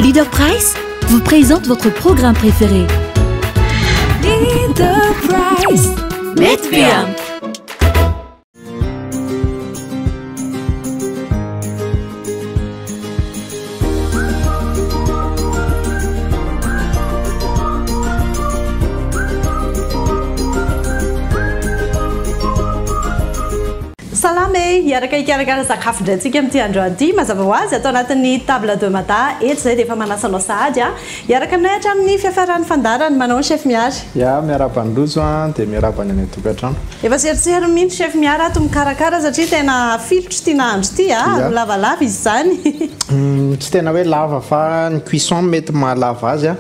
Leader Price vous présente votre programme préféré. Leader Price, Medviam. Salame, hiaraka hikarakara sakafo indray antsika amin'ity andro an'ity mazava ho azy atao anatin'ny table de mata eto izay dia efa manasanao sahady a hiaraka aminay hatramin'ny fiafarany fandarany manao ny chef miary ia miarabandroso dia miarabany any tokatrano efa seritsero mihitsy chef miary ato mikarakara satria tena filotro ity nahandro ity a lavalava izy zany tsy tena hoe lava fa ny cuisson mety mahalava azy a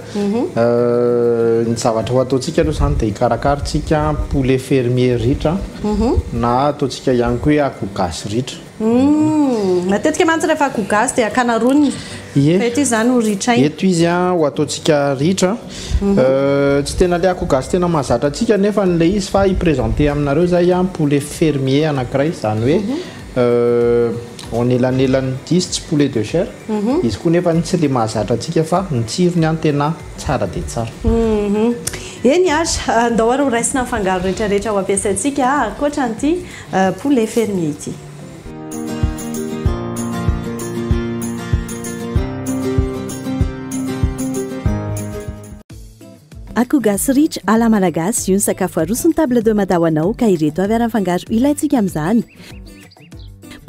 ny zavatra ho ataontsika aloha zany dia hikarakaratsika poulet fermier ritra na ataontsika ihany koa hoe akoho gasy ritra matetika mantsy rehefa akoho gasy dia akana roniny eto izy zany ho ritra iny eto izy a ho ataontsika ritra tsy tena le akoho gasy tena mahazatra antsika nefa n'le izy fa hiprésente aminareo zay a poulet fermier anankiray zany hoe on elanelany 10 tsy poulet de chair izy koa nefa tsy le mahazatra antsika fa ny tsirony any tena tsara dia tsara eny ary andao ary ho raisina fangaro rehetrarehetra ho ampiasaintsika ankoatra an'ity poulet fermier ity akoho gasy ritra ala malagasy io ny sakafo arosony table de mata ho anao ka ireto avy ary fangaro ilayntsika amin'izany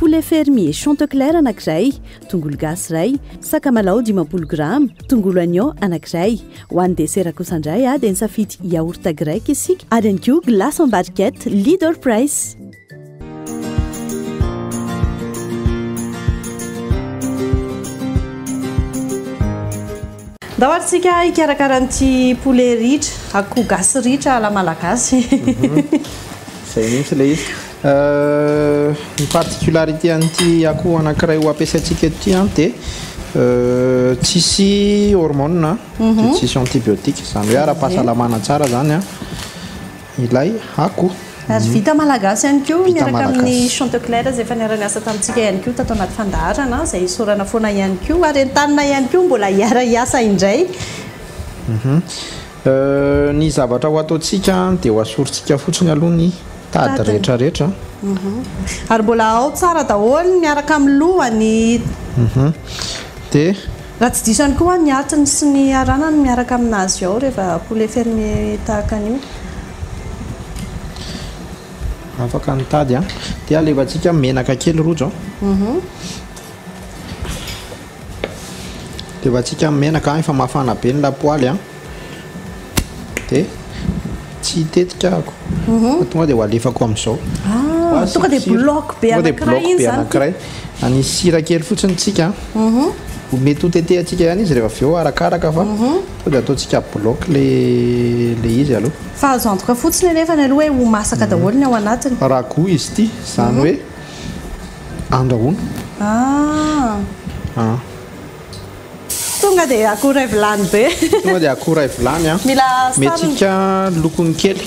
poulet fermier chanticleer anankiray, tongolo gasy ray, sakamalaho 20 grammes, tongolo oignon anankiray. Ho an'ny dessert kosa indray dia nisafidy yaourt grec isika ary ihany koa glace en barquette Leader Price. Ndao ary tsika hikarakaran'ity poulet ritra, akoho gasy ritra ala malagasy. Zay mihitsy ilay izy. Ny particularité an'ity akoho anankiray ho ampiasaintsika ety dia tsisy hormone dia tsisy antibiotique zany hoe ara-pahasalamana tsara zany a ilay akoho ary vita malagasy ihany koa miaraka amin'ny chanticleer izay efa niara-niasa tamintsika ihany koa tato anaty fandaharana izay sorana foana ihany koa ary entanina ihany koa mbola hiara-iasa indray ny zavatra ho ataontsika dia ho asorintsika fotsiny aloha ny tady rehetrarehetra ary mbola ao tsara daholo miaraka amin'ny lohany dia raha tsy diso ihany koa ny atiny sy ny aranany miaraka aminazy ao rehefa poulet fermier tahaka an'io afaka nitady a dia alevantsika menaka kely rojo alevantsika menaka efa mafana be ny lapoaly a dia tsy hitetika ako tonga dia ho alefako amin'izao tonga dia bloc be anankiray anisy sira kely fotsiny tsika mety ho tetehantsika ihany izy rehefa avy eo arakaraka fa to dia ataontsika bloc le izy aloha fa azo antoka fotsiny anefa ny aloha hoe ho masaka daholo ny ao anatiny ragout izy ity zany hoe andrahoana tonga dia akoho ray vilany be tonga dia akoho ray vilany a metsika lokony kely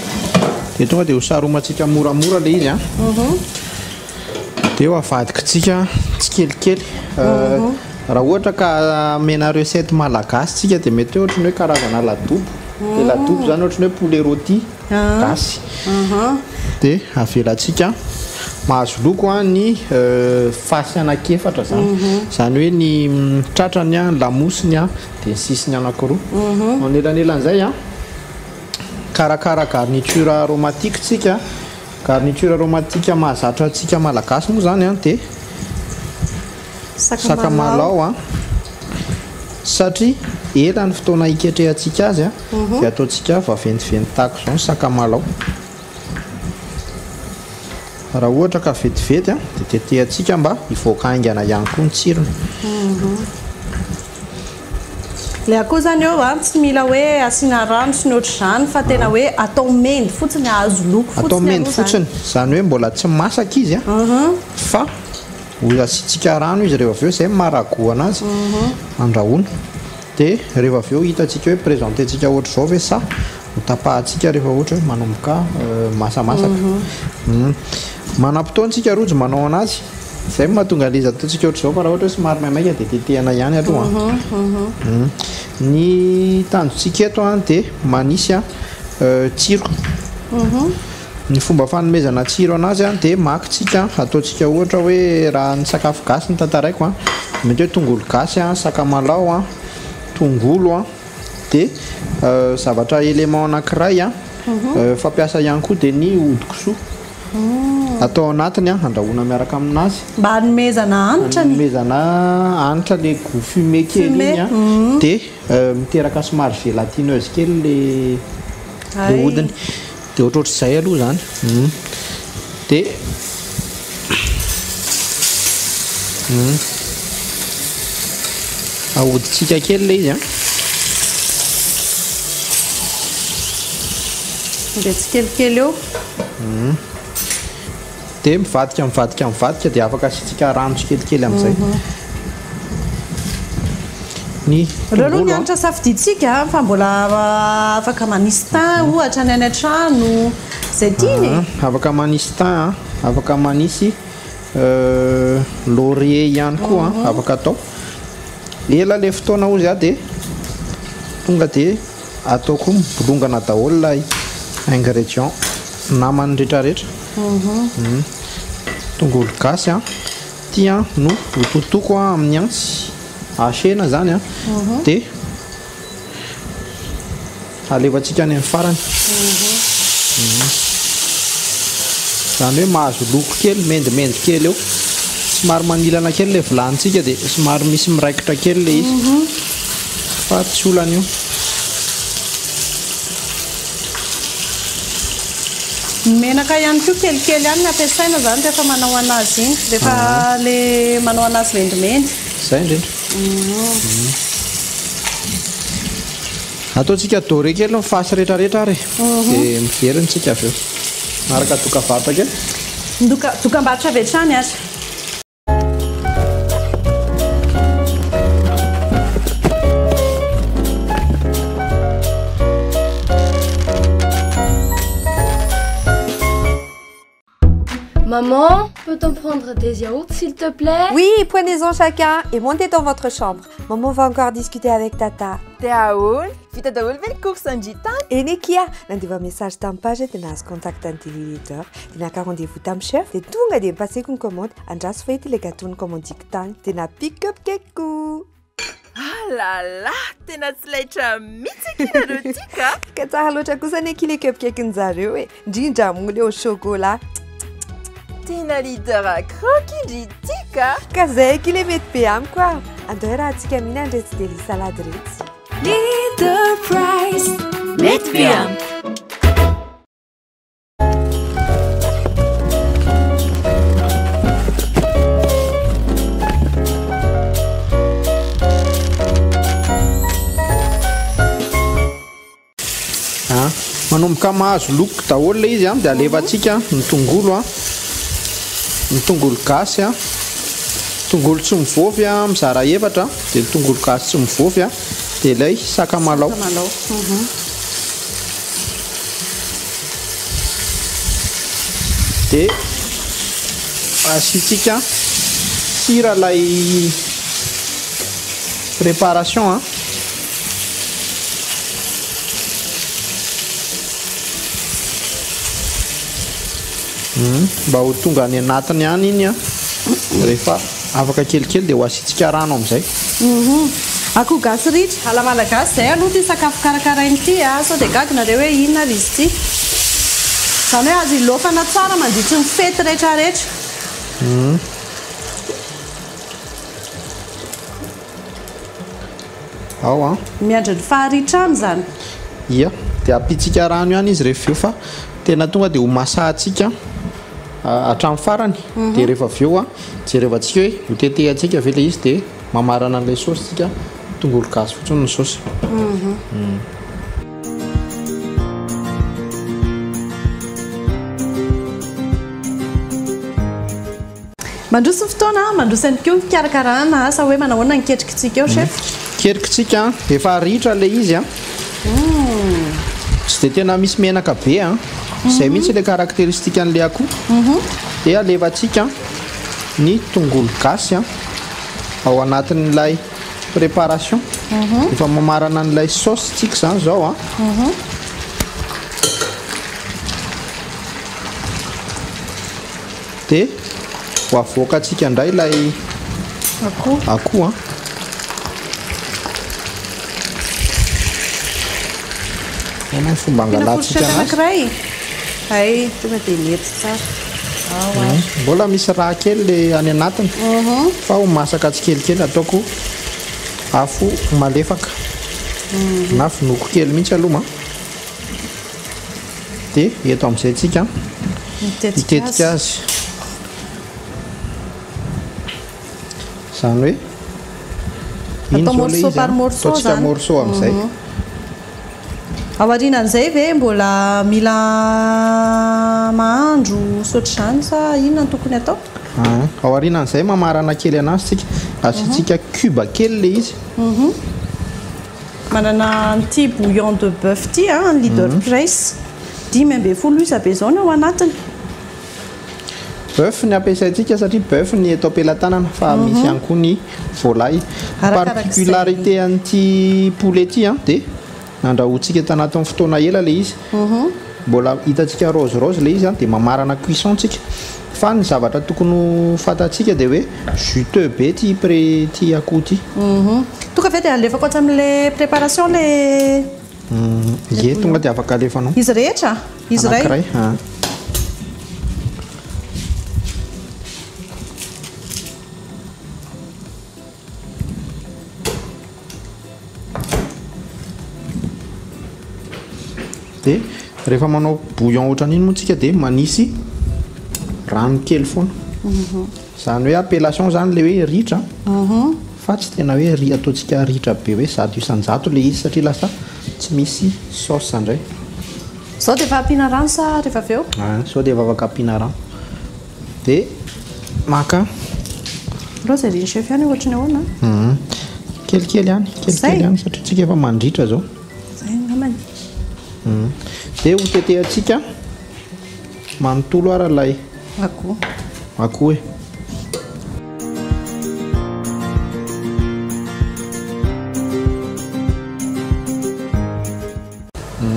dia tonga dia ho saromantsika moramora le izy a dia ho avadikitsika tsy kelikely raha ohatra ka mena recette malagasy tsika dia mety ohatra ny hoe karazana ladobo dia ladobo zany ohatra ny hoe poulet rôti gasy dia avelantsika mahazo loko a ny fasy anankiefatra zany zany hoe ny tratrany a lamosiny a dia ny sisiny anankiroa anelanelan'izay a karakara garniture aromatique tsika garniture aromatique mahazatra tsika malagasy moa zany a dia sakamalaho a satria ela ny fotoana hiketrehantsika azy a dia ataontsika vaventiventy tahaka izao ny sakamalaho raha ohatra ka vetivety a dia tetehantsika mba hivoaka haingana ihany koa ny tsirony le akoho zany eo a tsy mila hoe asiana rano sy ny ohatr' izany fa tena hoe atao mendy fotsiny ahazo loko fotsiny atao mendy fotsiny zany hoe mbola tsy masaka izy a fa ho asitsika rano izy rehefa avy eo izay marago anazy andrahoana dia rehefa avy eo hitantsika hoe présententsika ohatra izao ve sa ho tapahantsika rehefa ohatra hoe manomboka masamasaka manam-potoantsika rojo manao anazy zay mahatonga le izy ataontsika ohatr'izao fa raha ohatra hoe somary maimaika dia tetehana ihany aloha ny tanjontsika eto a dia manisy a tsiro ny fomba fanomezana tsiro anazy a dia makitsika ataontsika ohatra hoe raha ny sakafo gasy ny tantaraiko a mety hoe tongolo gasy a sakamalao a tongolo a dia zavatra élément anankiray a fampiasa ihany koa dia ny odikosoa atao anatiny a andrahoana miaraka aminazy mba hanomezana hanitra nomezana hanitra le goût fumé kely iny a dia miteraka somary gélatineuse kely le hodiny dia ohatrohatr'izay aloha zany dia ahoditsika kely le izy a dia tsikelikely eo dia mivadika dia afaka asitsika rano tsikelikely amin'izay ny reo aloha ny hanitra safiditsika fa mbola afaka manisy tin ohatra ny any an-trano zay tiany afaka manisy tin afaka manisy laurier ihany koa afaka atao ela le fotoana ozy a dia tonga dia ataoko mibolongana daholo lay ingrédient namany rehetrarehetra tongolo gasy a tia no hototoko a amin'ny antsy asena zany a dia alevantsika any amin'ny farany zany hoe mahazo loko kely mendimendy kely eo somary manilana kely le vilanitsika dia somary misy miraikitra kely le izy fa tsy olana io menaka ihany koa kelikely ihany ny ampiasaina zany rehefa manao anazy iny rehefa le manao anazy mendimendy zay indrindra ataontsika doré kely mifasy rehetrarehetra ary dia miveriny avy eo araka dokavarotra kely dokam-barotra avy hatrany aza Maman, peut-on prendre des yaourts s'il te plaît? Oui, prenez-en chacun et montez dans votre chambre. Maman va encore discuter avec Tata. Daholo, vita daholo ve ny course andritany? Eny kia, nandefa message tamin'ny page dia nahazo contact ny téléleader dia naka rendez-vous tamin'ny chef dia tonga dia mipaseko ny commande andraso fa ety ilay gâteau ny commandiko tany dia na-pick up keko. Ah là là, tena tsy laitra mihitsy kinareo tika. Ka tsara loatra kosa ny akile cupcake-njareo e, indrindra amole au chocolat. Tena leader croquis tika. Ka zay akile mety be amiko a. Andao raha antsika mihina andretsy deli salade retsy. Leader Price mety be amiko. manomboka mahazo loko daholo le izy a dia alevantsika ny tongolo a ny tongolo gasy a tongolo tsy mivovy a mizara efatra dia ny tongolo gasy tsy mivovy a dia ilay sakamalao dia asitsika sira lay préparation a mba ho tonga any anatiny any iny a rehefa afaka kelikely dia ho asitsika rano amin'izay akoho gasy ritra ala malagasy zay aloha ty sakafo karakarainy ity a sao dia gaginareo hoe inona ary izy ity zany hoe azo ilofana tsara mandritry ny fety rehetrarehetra ao a miandry ny faharitra any zany ia dia apitsika rano ihany izy rehefa eo fa tena tonga dia ho masahantsika hatramin'ny farany dia rehefa avy eo a jerevantsika hoe ho tetehantsika ve ilay izy dia mamarana an'ilay saosy tsika tongolo gasy fotsiny ny saosy mandroso ny fotoana mandroso any koa fikarakarana asa hoe manahoana niketrikitsika eo chef ketrikitsika efa ritra ilay izy a tsy dia tena misy menaka be a izay mihitsy ilay karakteristika an'ilay akoho dia alevantsika ny tongolo gasy ao anatin'ilay préparation efa mamarana n'ilay sauce tsika zany zao dia ho avoaka atsika indray ilay akoho ny fomba angalatsika anazy ay tonga dia mety tsara mbola misy raha kely le any anatiny fa ho masaka tsikelikely ataoko afo malefaka na finoko kely mihitsy aloha dia eto amin'izay tsika mitetika azy zany hoe ino zao le izy ataontsika morceau amin'izay aorianan'izay ve mbola mila mahandro soatr'izany sa inona no tokony atao aorianan'izay mamarana kely anazy tsika asiantsika cuba kely le izy manana nity bouillon de bœuf ty ny leader price 10 isa be zao ny ao anatiny bœuf ny ampiasaintsika satria bœuf ny eto ampelantanana fa misy ihany koa ny volahy particularité an'ity poulet ty dia nandrahoantsika tanatin'ny fotoana ela le izy mbola hitantsika rose le izy dia mamarana cuisson tsika fa ny zavatra tokony fantatsika dia hoe juteux be ty akoho ty tonga ve dia alefako ato amin'le préparation le ye tonga dia afaka alefanao izy rehetra izy ray dia rehefa manao bouillon ohatran'iny moa tsika dia manisy rano kely foana zany hoe appellation zany le hoe ritra fa tsy tena hoe ataontsika ritra be hoe 100% le izy satria lasa tsy misy sauce indray zao dia efa ampiana rano sa rehefa avy eo sao dia efa afaka ampiana rano dia maka roserie chef ihany ohatrany ahoana kelikely ihany satria tsika efa mandritra zao zay namany dia ho tetehantsika manontolo ara lay akoho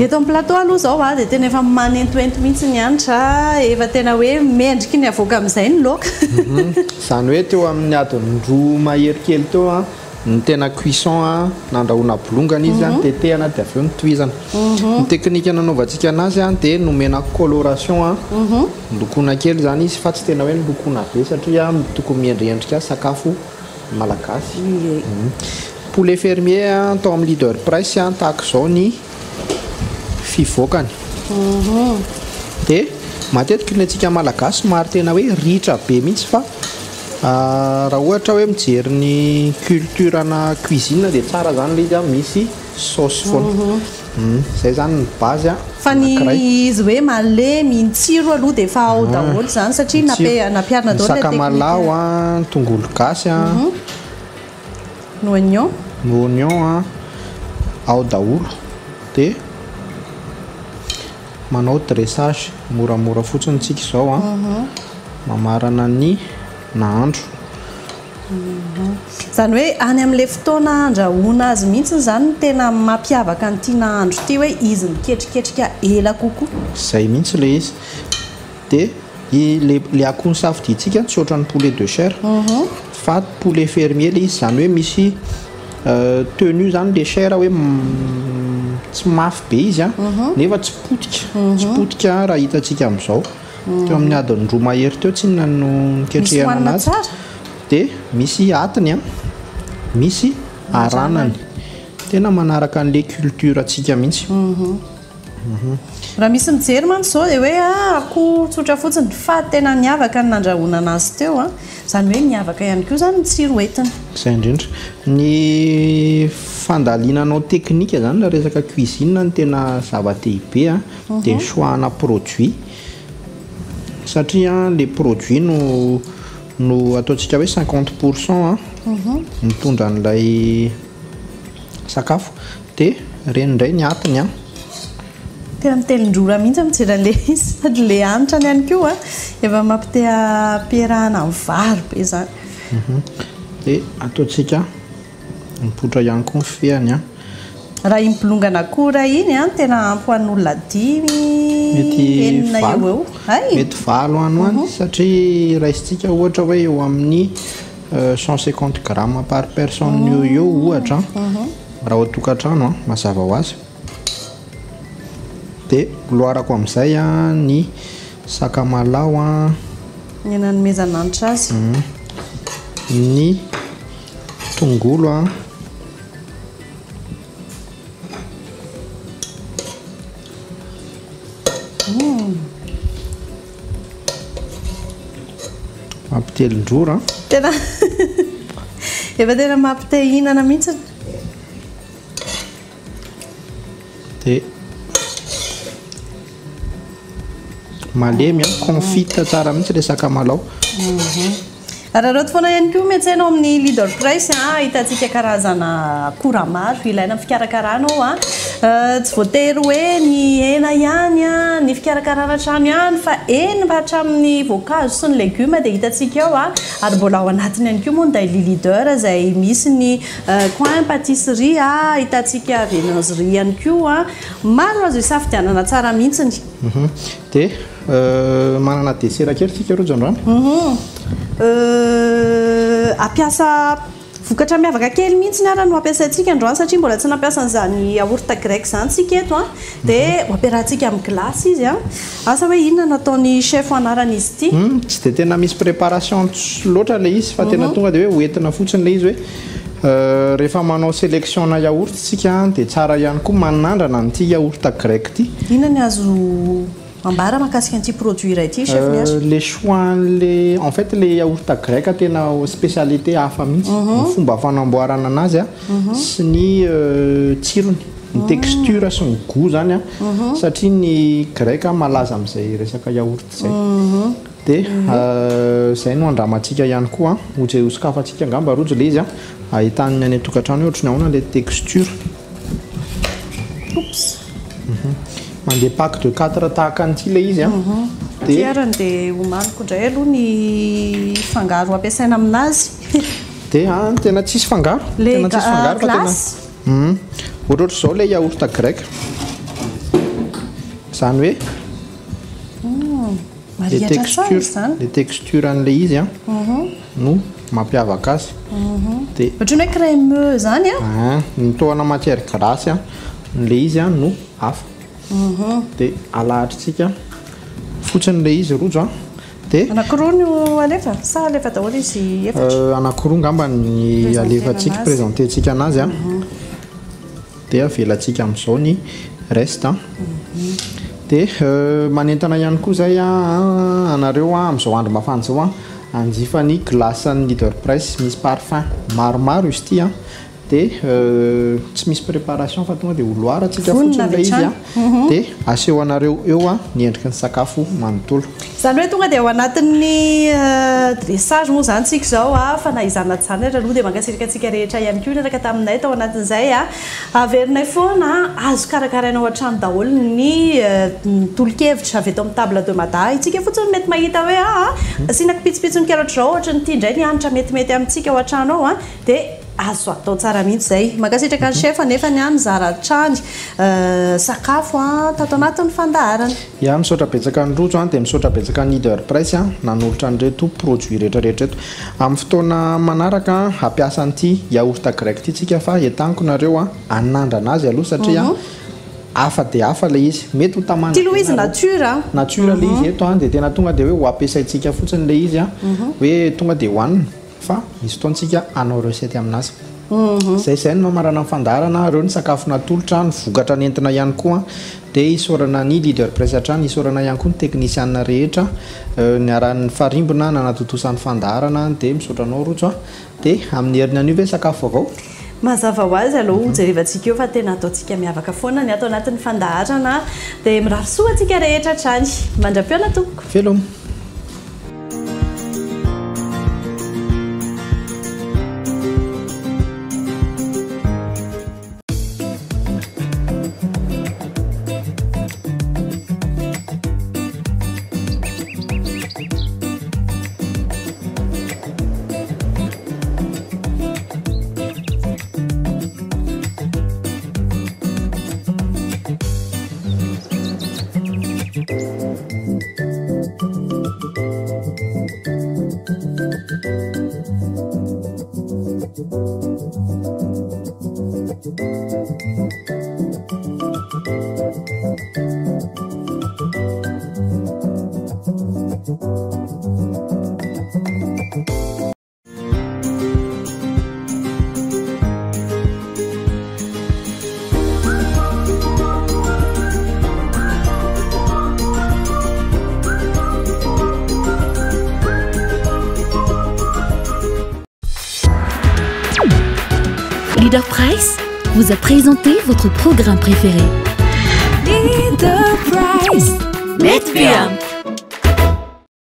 eto amin'ny plateau aloha zao dia tena efa manentoento mihitsy ny hanitra efa tena hoe mendriky ny avoaka amin'izay ny loka zany hoe teo amin'ny adiny roa mahery kely teo ny tena cuisson nandrahoana bolongana izy tetehana dia avy eo nitohizana ny teknika nanaovantsika anazy dia nomena coloration lokoina kely zany izy fa tsy tena hoe lokoina be satria tokony miendriendrika sakafo malagasy poulet fermier atao amin'ny leader price tahaka izao ny fivoakany dia matetika ny antsika malagasy maro tena hoe ritra be mihitsy fa raha ohatra hoe mijery ny culture na cuisine dia tsara zany le izy misy sauce foana zay zany ny base fa ny izy hoe malemy ny tsiro aloha dia efa ao daholo zany satria nampiarina daholo sakamalao tongolo gasy no oignon ao daholo dia manao dressage moramora fotsiny tsika izao mamarana ny nahandro zany hoe any amin'ilay fotoana andrahoana azy mihitsy zany no tena mampiavaka nyity nahandro ty hoe izy miketriketrika ela kokoa zay mihitsy le izy dia le akoho ny safidintsika tsy ohatran'ny poulet de chair fa poulet fermier le izy zany hoe misy tenue zany le chair hoe tsy mafy be izy nefa tsy potika raha hitantsika amin'izao teo amin'ny adiny roa mahery teo tsy nina no niketrehana anazy dia misy atiny misy aranany tena manaraka an'le culture atsika mihitsy raha misy mijery mantsy zao dia hoe akoho tsotra fotsiny fa tena niavaka ny nandrahoana anazy teo zany hoe niavaka ihany koa zany ny tsiro entiny zay indrindra ny fandalinanao teknika zany la resaka cuisine ny tena zava-dehibe dia ny choix-na produit satria le produit no ataontsika hoe 50% mitondra an'ilay sakafo dia reny indray ny atiny tena mitelindrora mihitsy mijeran'le sady le anitra ny ihany koa efa mampitea-piarahana amin'ny vary be zany dia ataontsika mipoitra ihany koa ny feany a raha impolongana koa iny a tena ampy ho an'olona 10 enina eo eo mety valo ano any satria raisitsika ohatra hoe eo amin'ny 150 grammes par personne eo ohatra raha hoatokantrano mazava ho azy dia loarako amin'izay a ny sakamalao a enanomezananitra azy ny tongolo a mampitelindrora tena efa tena mampitehinana mihitsy dia malemy a confite tsara mihitsy le sakamalao raharoto foana ihany koa miantsainao amin'ny leader price hitantsika karazana akora maro ilaina amin'ny fikarakarana ao tsy voatery hoe ny hena ihany ny fikarakarana trano ihany fa eny mba hatramin'ny voankazo sy ny legioma dia hitantsika ao ary mbola ao anatiny ihany koa moa ny daily leader izay misy ny coin pâtisserie hitantsika viennoiserie ihany koa maro azo hisafidianana tsara mihitsiny dia manana desera kely tsika rojo androany ampiasa vokatra miavaka kely mihitsy ny ara no ampiasaintsika androany satria mbola tsy nampiasa n'izany yaourt grec zany tsika eto dia ampiarahantsika amin'ny glasy izy asa hoe inona nataony chef anarana izy ity tsy dia tena misy préparation loatra le izy fa tena tonga dia hoe hoentina fotsiny le izy hoe rehefa manao sélection na yaourt tsika dia tsara ihany koa manandrana n'ity yaourt grec ity inona ny azo ambara makasika an'ity produit iray ity chef Liache les choix en fait le yaourt grec tena spécialité hafa mihitsy ny fomba fanamboarana anazy sy ny tsirony ny texture sy ny goût zany satria ny grec malaza amin'izay resaka yaourt zay dia izay no andramantsika ihany koa hosokafantsika angamba rojo le izy ahitany any tokantrano ohatra ny ahoana le texture mandeha pack de 4 tahaka an'ity le izy diarany dia homaniko indray aloha ny fangaro ampiasaina aminazy dia tena tsisy fangaro tena tsisy fangaro fa tena ohatra izao le yaourt grec izany hoe le texture an'le izy no mampiavaka azy dia ohatrany hoe crémeux zany ny toana matière grasse le izy no hafa dia alahatritsika fotsiny le izy rojo dia anankiroa no alefa sa alefa daholo izy efatra anankiroa ngamba ny alefantsika présententsika anazy dia avelantsika amin'izao ny reste dia manentana ihany koa zay anareo amin'izao andro mafana zao anjifa ny glace ny leader price misy parfum maromaro izy ity dia tsy misy préparation fa tonga dia holoaratsika fotsiny le izy dia aseho anareo eo ny endriky ny sakafo manontolo zany hoe tonga dia ao anatin'ny dressage moa zany tsika izao fa na izana tsy zany aloha dia mankasirikatsika rehetra ihany koa neraka taminay tao anatin'izay averinay foana azo karakarainao an-trano daholo ny tolo-kevitra avy eto amin'ny table de mada itsika fotsiny mety mahita hoe asianako pitsopitsony karatra zao ohatra ny ity indray ny hanitra metimety amintsika ao an-trano ao dia azo atao tsara mihitsy zay mankasitraka ny chef nefa ny any zaratrany sakafo tato anatin'ny fandaharana misaotra betsaka ny rojo dia misaotra betsaka ny leader price nanolotra an'ireto produit rehetrarehetra eto amin'ny fotoana manaraka ampiasa an'ity yaourt grec ity tsika fa entaniko nareo anandrana azy aloha satria hafa dia hafa le izy mety ho tamana ty loha izy nature le izy eto dia tena tonga dia hoe ho ampiasaintsika fotsiny le izy hoe tonga dia hohanina fa misy fotoantsika anao recette aminazy zay no mamarana amin'ny fandaharana reo ny sakafo natolotra ny vokatra nentina ihany koa dia isorana ny leader price hatrany isorana ihany koa ny technicienne rehetra ny aran'ny farimbona nanatotosan'ny fandaharana dia misaotranao rojo dia amin'ny heriny anio ve sakafo avao mazava ho azy aloha jerevantsika eo fa tena ataontsika miavaka foana ny atao anatin'ny fandaharana dia mirarisoa antsika rehetra hatrany mandra-piona tompoko veloma Leader Price vous a présenté votre programme préféré. Leader Price. Letvium.